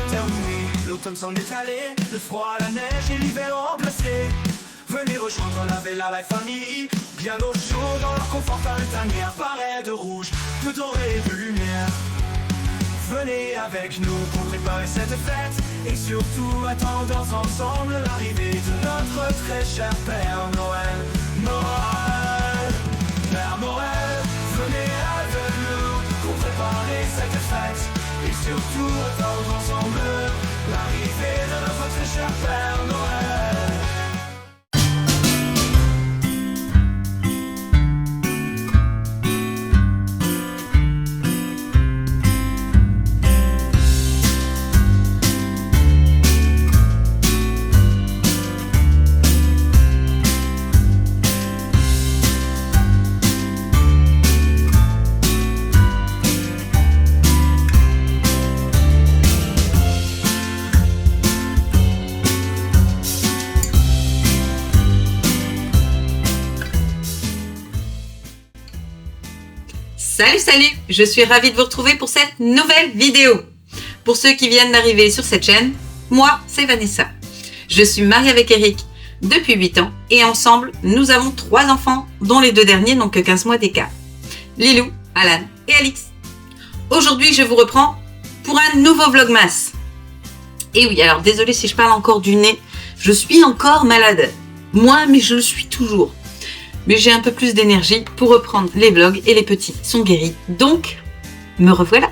terminé, l'automne s'en est allé, le froid, la neige et l'hiver remplacé. Venez rejoindre la Bella Life Family, bien au chaud dans leur confortable tanière, parée de rouge, de doré et de lumière. Venez avec nous pour préparer cette fête et surtout attendre ensemble l'arrivée de notre très cher Père Noël. Noël, Père Noël, venez avec nous pour préparer cette fête et surtout attendre ensemble l'arrivée de notre très cher Père Noël. Salut, je suis ravie de vous retrouver pour cette nouvelle vidéo. Pour ceux qui viennent d'arriver sur cette chaîne, moi c'est Vanessa. Je suis mariée avec Eric depuis 8 ans et ensemble nous avons 3 enfants dont les 2 derniers n'ont que 15 mois d'écart. Lilou, Alan et Alix. Aujourd'hui je vous reprends pour un nouveau vlogmas. Et oui, alors désolée si je parle encore du nez, je suis encore malade. Moi, mais je le suis toujours. Mais j'ai un peu plus d'énergie pour reprendre les vlogs et les petits sont guéris. Donc, me revoilà.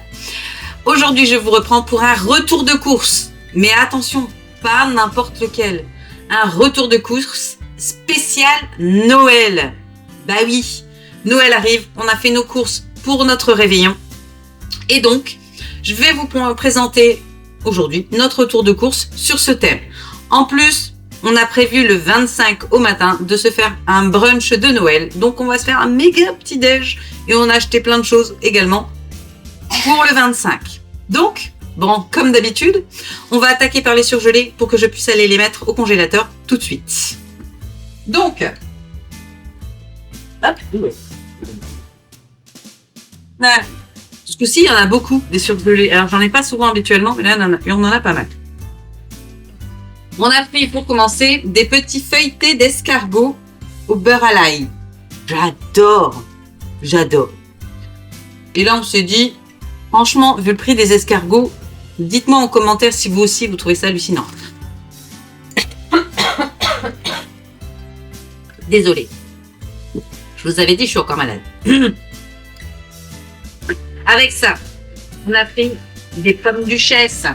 Aujourd'hui, je vous reprends pour un retour de course. Mais attention, pas n'importe lequel. Un retour de course spécial Noël. Bah oui, Noël arrive, on a fait nos courses pour notre réveillon. Et donc, je vais vous présenter aujourd'hui notre retour de course sur ce thème. En plus, on a prévu le 25 au matin de se faire un brunch de Noël. Donc on va se faire un méga petit déj. Et on a acheté plein de choses également pour le 25. Donc, bon, comme d'habitude, on va attaquer par les surgelés pour que je puisse aller les mettre au congélateur tout de suite. Donc, hop. Là, ce coup-ci, il y en a beaucoup des surgelés. Alors j'en ai pas souvent habituellement, mais là on en a pas mal. On a pris pour commencer des petits feuilletés d'escargot au beurre à l'ail. J'adore. Et là, on s'est dit, franchement, vu le prix des escargots, dites-moi en commentaire si vous aussi, vous trouvez ça hallucinant. Désolée. Je vous avais dit, je suis encore malade. Avec ça, on a pris des pommes duchesse.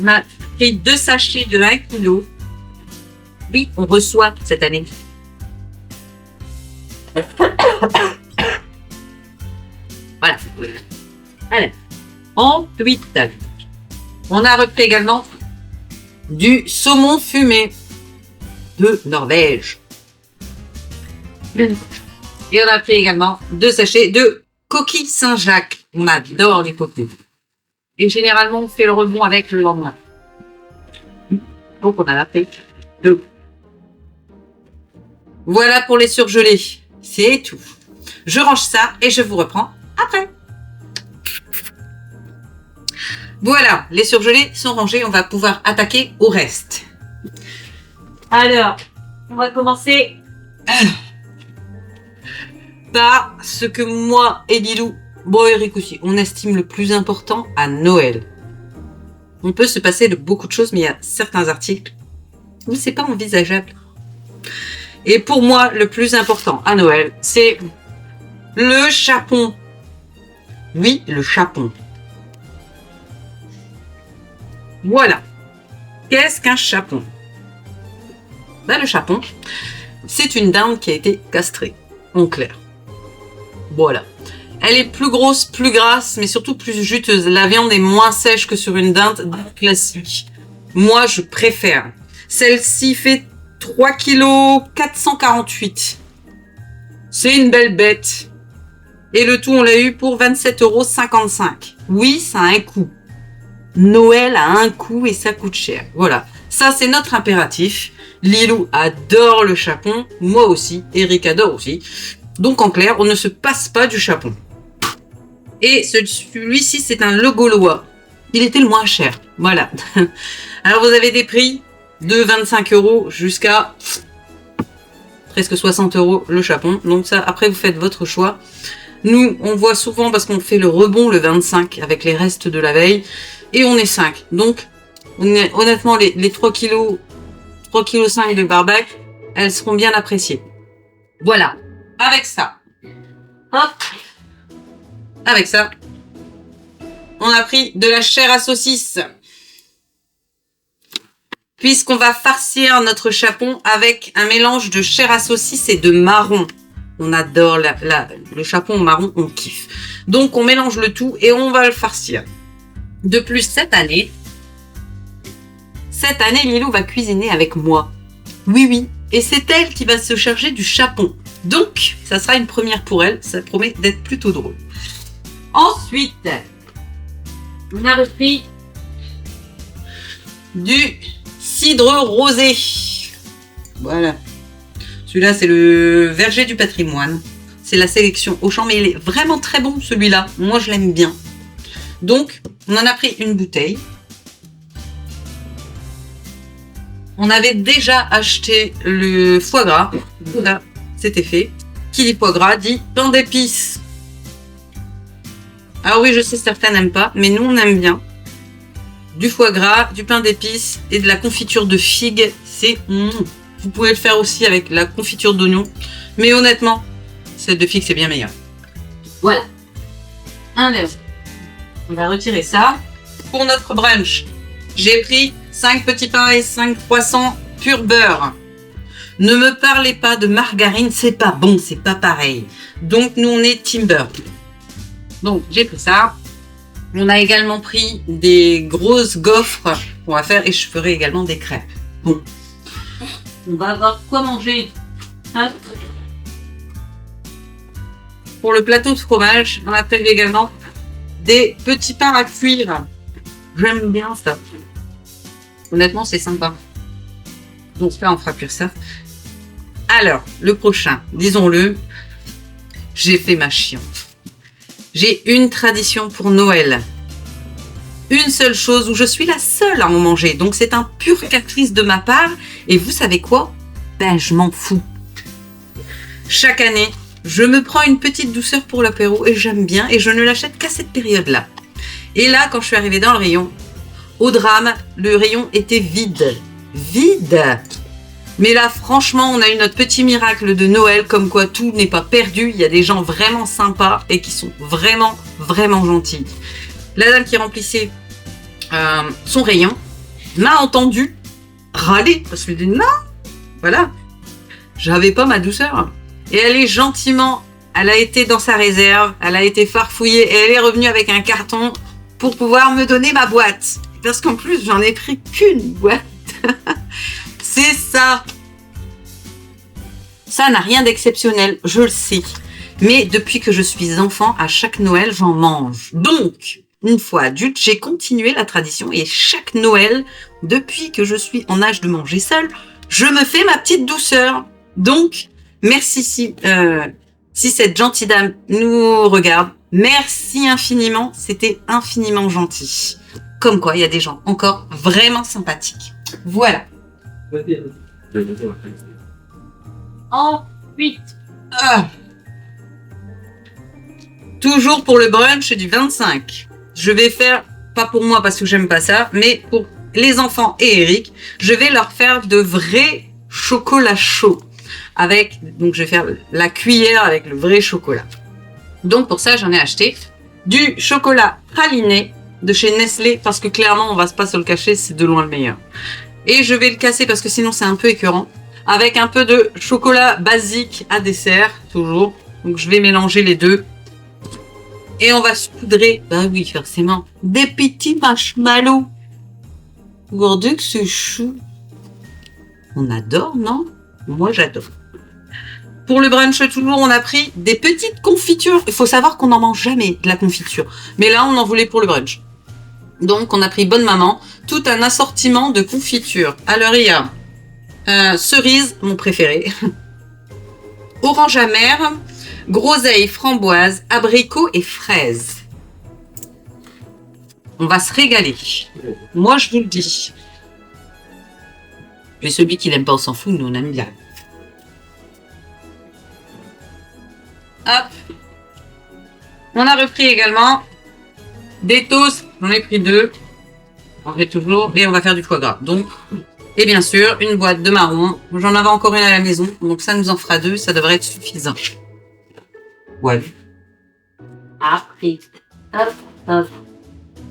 On a pris 2 sachets de 1 kg. Oui, on reçoit cette année. Voilà. Allez. Ensuite, on a repris également du saumon fumé de Norvège. Et on a pris également 2 sachets de coquilles Saint-Jacques. On adore les coquilles. Et généralement, on fait le rebond avec le lendemain. Donc, on en a fait 2. Voilà pour les surgelés. C'est tout. Je range ça et je vous reprends après. Voilà, les surgelés sont rangés. On va pouvoir attaquer au reste. Alors, on va commencer par ce que moi et Lilou, bon Eric aussi, on estime le plus important à Noël. On peut se passer de beaucoup de choses, mais il y a certains articles où c'est pas envisageable. Et pour moi, le plus important à Noël, c'est le chapon. Oui, le chapon. Voilà. Qu'est-ce qu'un chapon? Ben, le chapon, c'est une dinde qui a été castrée, en clair. Voilà. Elle est plus grosse, plus grasse, mais surtout plus juteuse. La viande est moins sèche que sur une dinde classique. Moi, je préfère. Celle-ci fait 3 kg 448. C'est une belle bête. Et le tout, on l'a eu pour 27,55 €. Oui, ça a un coût. Noël a un coût et ça coûte cher. Voilà. Ça, c'est notre impératif. Lilou adore le chapon. Moi aussi. Eric adore aussi. Donc, en clair, on ne se passe pas du chapon. Et celui-ci, c'est un Le Gaulois. il était le moins cher. Voilà. Alors vous avez des prix de 25 € jusqu'à presque 60 € le chapon. Donc ça, après vous faites votre choix. Nous, on voit souvent parce qu'on fait le rebond le 25 avec les restes de la veille. Et on est 5. Donc, honnêtement, les 3 kg, 3,5 kg de barbac, elles seront bien appréciées. Voilà. Avec ça. Hop. Avec ça. On a pris de la chair à saucisse. Puisqu'on va farcir notre chapon avec un mélange de chair à saucisse et de marron. On adore le chapon marron, on kiffe. Donc on mélange le tout et on va le farcir. De plus, cette année, Lilou va cuisiner avec moi. Oui, oui. Et c'est elle qui va se charger du chapon. Donc, ça sera une première pour elle. Ça promet d'être plutôt drôle. Ensuite, on a repris du cidre rosé. Voilà. Celui-là, c'est le verger du patrimoine. C'est la sélection Auchan, mais il est vraiment très bon celui-là. Moi, je l'aime bien. Donc, on en a pris une bouteille. On avait déjà acheté le foie gras. Là, c'était fait. Qui dit foie gras dit pain d'épices. Ah oui, je sais, certains n'aiment pas, mais nous, on aime bien. Du foie gras, du pain d'épices et de la confiture de figues. C'est... Vous pouvez le faire aussi avec la confiture d'oignon. Mais honnêtement, celle de figue, c'est bien meilleur. Voilà. Un verre. On va retirer ça. Pour notre brunch, j'ai pris 5 petits pains et 5 croissants pur beurre. Ne me parlez pas de margarine, c'est pas bon, c'est pas pareil. Donc, nous, on est team beurre. Donc, j'ai pris ça. On a également pris des grosses gaufres qu'on va faire et je ferai également des crêpes. Bon. On va avoir quoi manger. Hein. Pour le plateau de fromage, on a prévu également des petits pains à cuire. J'aime bien ça. Honnêtement, c'est sympa. Donc là, on fera cuire ça. Alors, le prochain, disons-le, j'ai fait ma chiante. J'ai une tradition pour Noël. Une seule chose où je suis la seule à en manger. Donc c'est un pur caprice de ma part. Et vous savez quoi? Ben, je m'en fous. Chaque année, je me prends une petite douceur pour l'apéro et j'aime bien. Et je ne l'achète qu'à cette période-là. Et là, quand je suis arrivée dans le rayon, au drame, le rayon était vide. Vide! Mais là, franchement, on a eu notre petit miracle de Noël, comme quoi tout n'est pas perdu. Il y a des gens vraiment sympas et qui sont vraiment, vraiment gentils. La dame qui remplissait son rayon m'a entendu râler parce que je dis non, voilà, j'avais pas ma douceur. Et elle est gentiment, elle a été dans sa réserve, elle a été farfouillée et elle est revenue avec un carton pour pouvoir me donner ma boîte. Parce qu'en plus, j'en ai pris qu'une boîte. C'est ça. Ça n'a rien d'exceptionnel, je le sais. Mais depuis que je suis enfant, à chaque Noël, j'en mange. Donc, une fois adulte, j'ai continué la tradition et chaque Noël, depuis que je suis en âge de manger seul, je me fais ma petite douceur. Donc, merci si cette gentille dame nous regarde. Merci infiniment, c'était infiniment gentil. Comme quoi, il y a des gens encore vraiment sympathiques. Voilà. Ensuite, toujours pour le brunch du 25. Je vais faire, pas pour moi parce que j'aime pas ça, mais pour les enfants et Eric, je vais leur faire de vrais chocolats chauds. Donc je vais faire la cuillère avec le vrai chocolat. Donc pour ça, j'en ai acheté du chocolat praliné de chez Nestlé parce que clairement, on va pas se le cacher, c'est de loin le meilleur. Et je vais le casser parce que sinon c'est un peu écœurant. Avec un peu de chocolat basique à dessert, toujours. Donc je vais mélanger les deux. Et on va saupoudrer, bah oui forcément, des petits marshmallows. Regardez que c'est chou. On adore, non? Moi j'adore. Pour le brunch toujours, on a pris des petites confitures. Il faut savoir qu'on n'en mange jamais de la confiture. Mais là, on en voulait pour le brunch. Donc, on a pris Bonne Maman, tout un assortiment de confitures. Alors, il y a cerise, mon préféré, orange amère, groseille, framboise, abricot et fraise. On va se régaler. Moi, je vous le dis. Mais celui qui n'aime pas, on s'en fout, nous on aime bien. Hop. On a repris également des toasts. J'en ai pris 2. On fait toujours. Et on va faire du foie gras. Donc, et bien sûr, une boîte de marron. J'en avais encore une à la maison. Donc ça nous en fera 2. Ça devrait être suffisant. Ouais. Après. Hop, hop.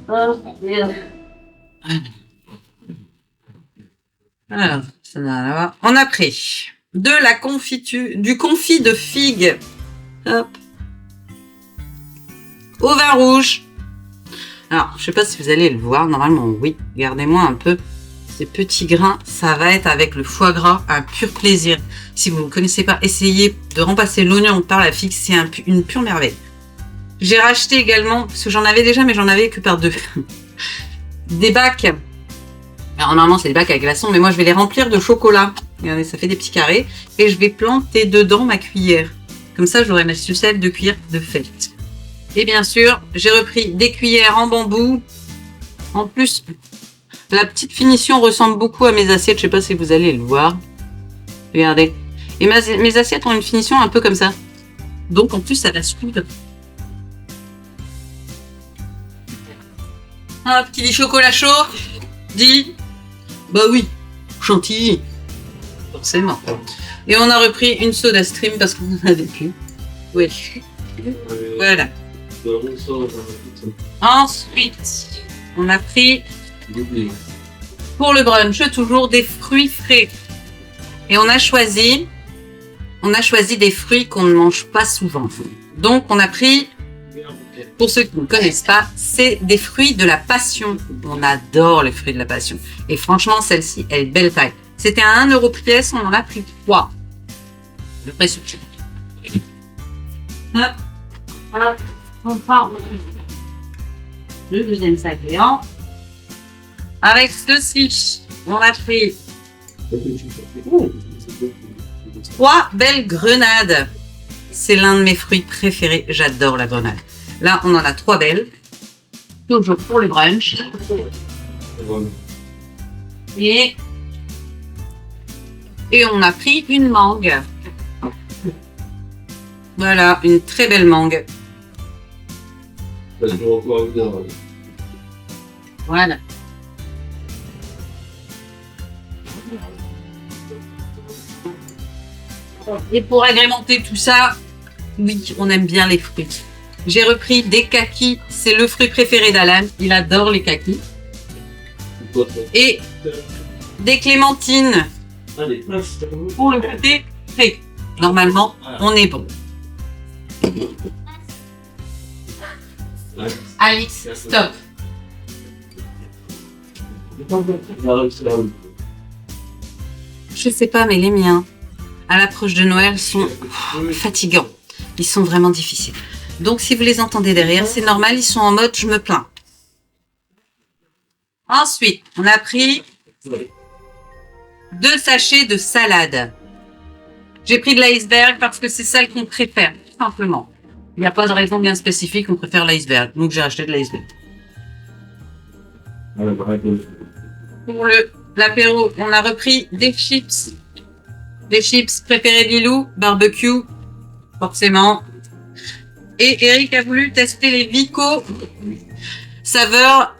Alors, ça n'a rien à voir. On a pris de la confiture, du confit de figue. Hop. Au vin rouge. Alors, je sais pas si vous allez le voir. Normalement, oui. Regardez-moi un peu. Ces petits grains, ça va être avec le foie gras un pur plaisir. Si vous ne connaissez pas, essayez de remplacer l'oignon par la figue. C'est une pure merveille. J'ai racheté également, parce que j'en avais déjà, mais j'en avais que par 2. Des bacs. Alors, normalement, c'est des bacs à glaçons, mais moi, je vais les remplir de chocolat. Regardez, ça fait des petits carrés. Et je vais planter dedans ma cuillère. Comme ça, j'aurai ma sucette de cuillère de fête. Et bien sûr, j'ai repris des cuillères en bambou. En plus, la petite finition ressemble beaucoup à mes assiettes. Je sais pas si vous allez le voir. Regardez. Et mes assiettes ont une finition un peu comme ça. Donc, en plus, ça la soude. Hop, qui dit chocolat chaud, dit bah oui, chantilly, forcément. Et on a repris une soda stream parce qu'on en avait plus. Oui. Voilà. Ensuite, on a pris pour le brunch toujours des fruits frais. Et on a choisi des fruits qu'on ne mange pas souvent. Donc on a pris, pour ceux qui ne connaissent pas, c'est des fruits de la passion. On adore les fruits de la passion. Et franchement, celle-ci, elle est belle taille. C'était à 1 € pièce, on en a pris 3. Le prix suffit. Hop. Hop. On part. Le deuxième ingrédient. Avec ceci, on a pris 3 belles grenades. C'est l'un de mes fruits préférés. J'adore la grenade. Là, on en a 3 belles. Toujours pour le brunch. Et on a pris une mangue. Voilà, une très belle mangue. Voilà. Et pour agrémenter tout ça, oui, on aime bien les fruits. J'ai repris des kakis, c'est le fruit préféré d'Alan, il adore les kakis. Et des clémentines pour le côté frais. Normalement, on est bon. Alix, stop. Je sais pas, mais les miens, à l'approche de Noël, sont fatigants. Ils sont vraiment difficiles. Donc, si vous les entendez derrière, c'est normal, ils sont en mode « je me plains ». Ensuite, on a pris 2 sachets de salade. J'ai pris de l'iceberg parce que c'est celle qu'on préfère, tout simplement. Il n'y a pas de raison bien spécifique, on préfère l'iceberg. Donc, j'ai acheté de l'iceberg. Pour l'apéro, on a repris des chips. Des chips préférés d'Ilou, barbecue, forcément. Et Eric a voulu tester les Vico saveur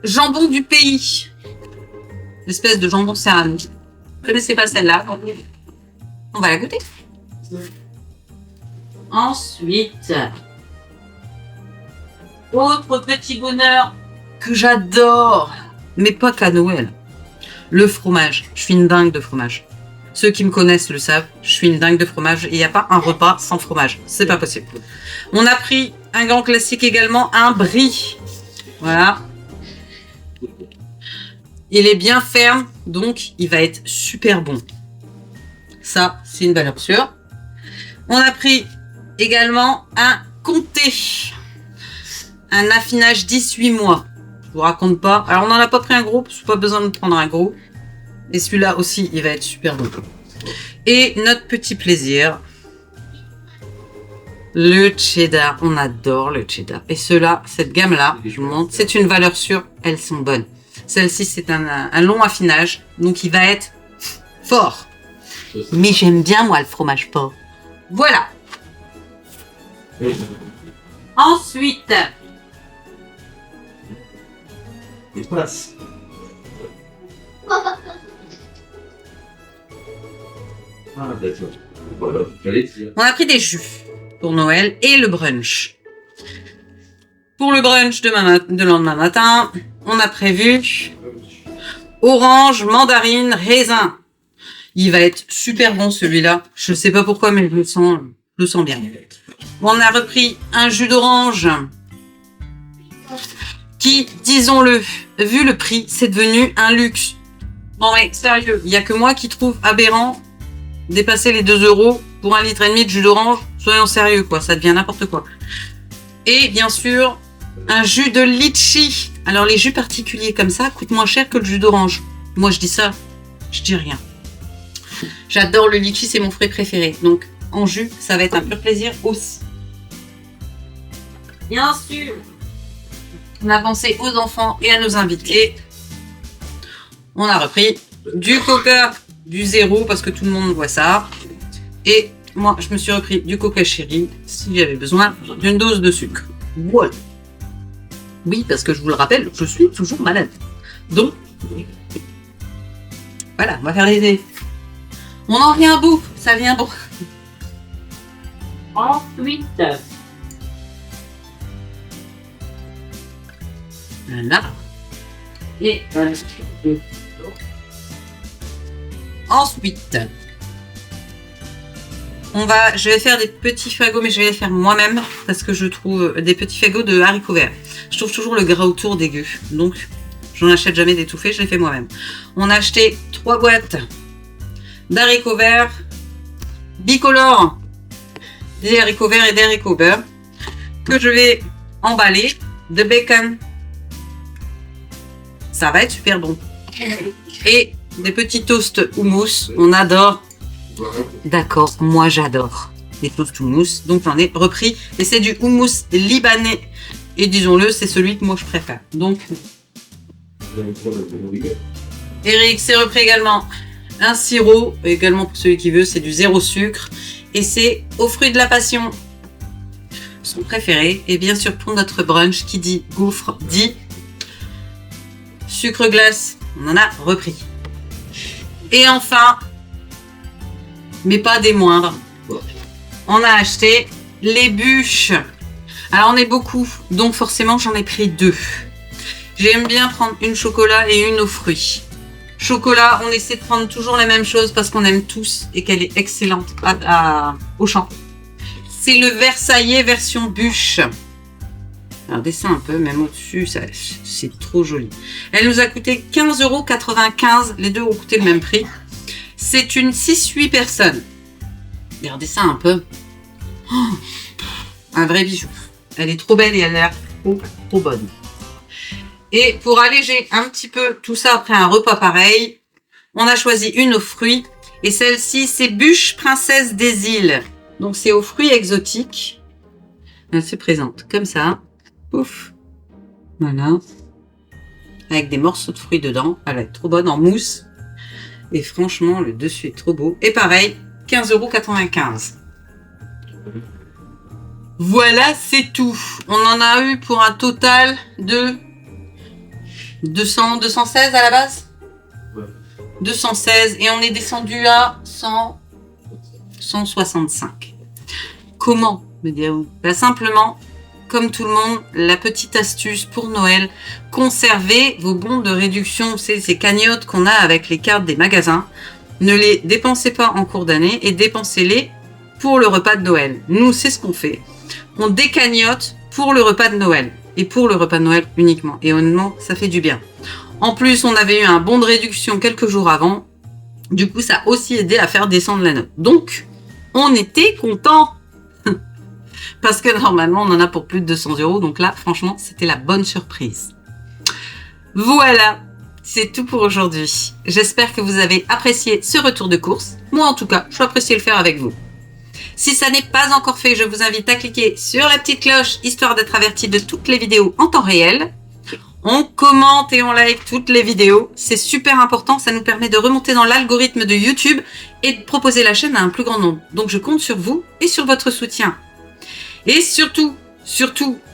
jambon du pays. L'espèce de jambon céramique. Vous ne connaissez pas celle-là? On va la goûter. Ensuite, autre petit bonheur que j'adore, mais pas qu'à Noël. Le fromage. Je suis une dingue de fromage. Ceux qui me connaissent le savent, je suis une dingue de fromage. Il n'y a pas un repas sans fromage. C'est pas possible. On a pris un grand classique également, un brie. Voilà. Il est bien ferme, donc il va être super bon. Ça, c'est une valeur sûre. On a pris également un comté. Un affinage 18 mois. Je vous raconte pas. Alors, on n'en a pas pris un gros, parce que pas besoin de prendre un gros. Et celui-là aussi, il va être super bon. Et notre petit plaisir. Le cheddar, on adore le cheddar. Et ceux-là, cette gamme-là, je vous montre, c'est une valeur sûre, elles sont bonnes. Celle-ci, c'est un long affinage, donc il va être fort. Mais j'aime bien, moi, le fromage fort. Voilà. Ensuite, on a pris des jus pour Noël et le brunch. Pour le brunch de lendemain matin, on a prévu orange, mandarine, raisin. Il va être super bon celui-là. Je sais pas pourquoi, mais je le sens bien. On a repris un jus d'orange qui, disons-le, vu le prix, c'est devenu un luxe. Non mais sérieux, il n'y a que moi qui trouve aberrant dépasser les 2 € pour 1,5 litre de jus d'orange. Soyons sérieux, quoi, ça devient n'importe quoi. Et bien sûr, un jus de litchi. Alors les jus particuliers comme ça coûtent moins cher que le jus d'orange. Moi je dis ça, je dis rien. J'adore le litchi, c'est mon fruit préféré. Donc en jus, ça va être un pur plaisir aussi. Bien sûr, on a pensé aux enfants et à nos invités. On a repris du coca, du zéro, parce que tout le monde voit ça. Et moi, je me suis repris du coca chéri, s'il y avait besoin d'une dose de sucre. Voilà. Oui, parce que je vous le rappelle, je suis toujours malade. Donc, voilà, on va faire les... On en vient à bout, ça vient bon. Ensuite, voilà. Et ensuite, je vais faire des petits fagots, mais je vais les faire moi-même parce que je trouve des petits fagots de haricots verts. Je trouve toujours le gras autour dégueu, donc j'en achète jamais d'étouffés, je les fais moi-même. On a acheté 3 boîtes d'haricots verts bicolores, des haricots verts et des haricots beurre que je vais emballer de bacon. Ça va être super bon. Et des petits toasts houmous, on adore. D'accord, moi j'adore les toasts houmous, donc j'en ai repris. Et c'est du houmous libanais. Et disons-le, c'est celui que moi je préfère. Donc, Eric s'est repris également un sirop, également pour celui qui veut, c'est du zéro sucre. Et c'est aux fruits de la passion, son préféré. Et bien sûr, pour notre brunch, qui dit gouffre, dit sucre glace. On en a repris. Et enfin, mais pas des moindres, on a acheté les bûches. Alors on est beaucoup, donc forcément j'en ai pris 2. J'aime bien prendre une chocolat et une aux fruits. Chocolat, on essaie de prendre toujours la même chose parce qu'on aime tous et qu'elle est excellente au champ. C'est le Versaillais version bûche. Alors dessin un peu, même au-dessus, c'est trop joli. Elle nous a coûté 15,95 €. Les deux ont coûté le même prix. C'est une 6-8 personnes. Regardez ça un peu. Oh, un vrai bijou. Elle est trop belle et elle a l'air trop bonne. Et pour alléger un petit peu tout ça après un repas pareil, on a choisi une aux fruits. Et celle-ci, c'est Bûche Princesse des Îles. Donc c'est aux fruits exotiques. Elle se présente comme ça. Pouf. Voilà. Avec des morceaux de fruits dedans. Elle va être trop bonne en mousse. Et franchement, le dessus est trop beau. Et pareil, 15,95 €. Voilà, c'est tout. On en a eu pour un total de 216 à la base. Ouais. 216. Et on est descendu à 165. Comment, me direz-vous? Simplement, comme tout le monde, la petite astuce pour Noël, conservez vos bons de réduction, c'est ces cagnottes qu'on a avec les cartes des magasins. Ne les dépensez pas en cours d'année et dépensez-les pour le repas de Noël. Nous, c'est ce qu'on fait. On décagnotte pour le repas de Noël. Et pour le repas de Noël uniquement. Et honnêtement, ça fait du bien. En plus, on avait eu un bon de réduction quelques jours avant. Du coup, ça a aussi aidé à faire descendre la note. Donc, on était contents. Parce que normalement, on en a pour plus de 200 €. Donc là, franchement, c'était la bonne surprise. Voilà, c'est tout pour aujourd'hui. J'espère que vous avez apprécié ce retour de course. Moi, en tout cas, j'ai apprécié le faire avec vous. Si ça n'est pas encore fait, je vous invite à cliquer sur la petite cloche, histoire d'être averti de toutes les vidéos en temps réel. On commente et on like toutes les vidéos. C'est super important, ça nous permet de remonter dans l'algorithme de YouTube et de proposer la chaîne à un plus grand nombre. Donc je compte sur vous et sur votre soutien. Et surtout,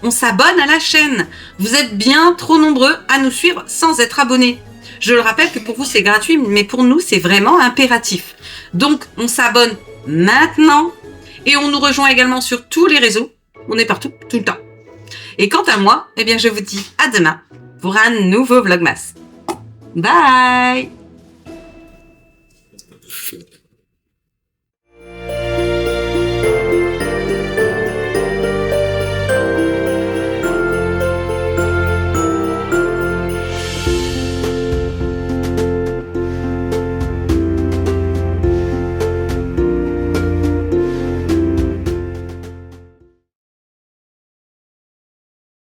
on s'abonne à la chaîne. Vous êtes bien trop nombreux à nous suivre sans être abonnés. Je le rappelle que pour vous c'est gratuit, mais pour nous c'est vraiment impératif. Donc on s'abonne maintenant et on nous rejoint également sur tous les réseaux. On est partout, tout le temps. Et quant à moi, eh bien je vous dis à demain pour un nouveau Vlogmas. Bye!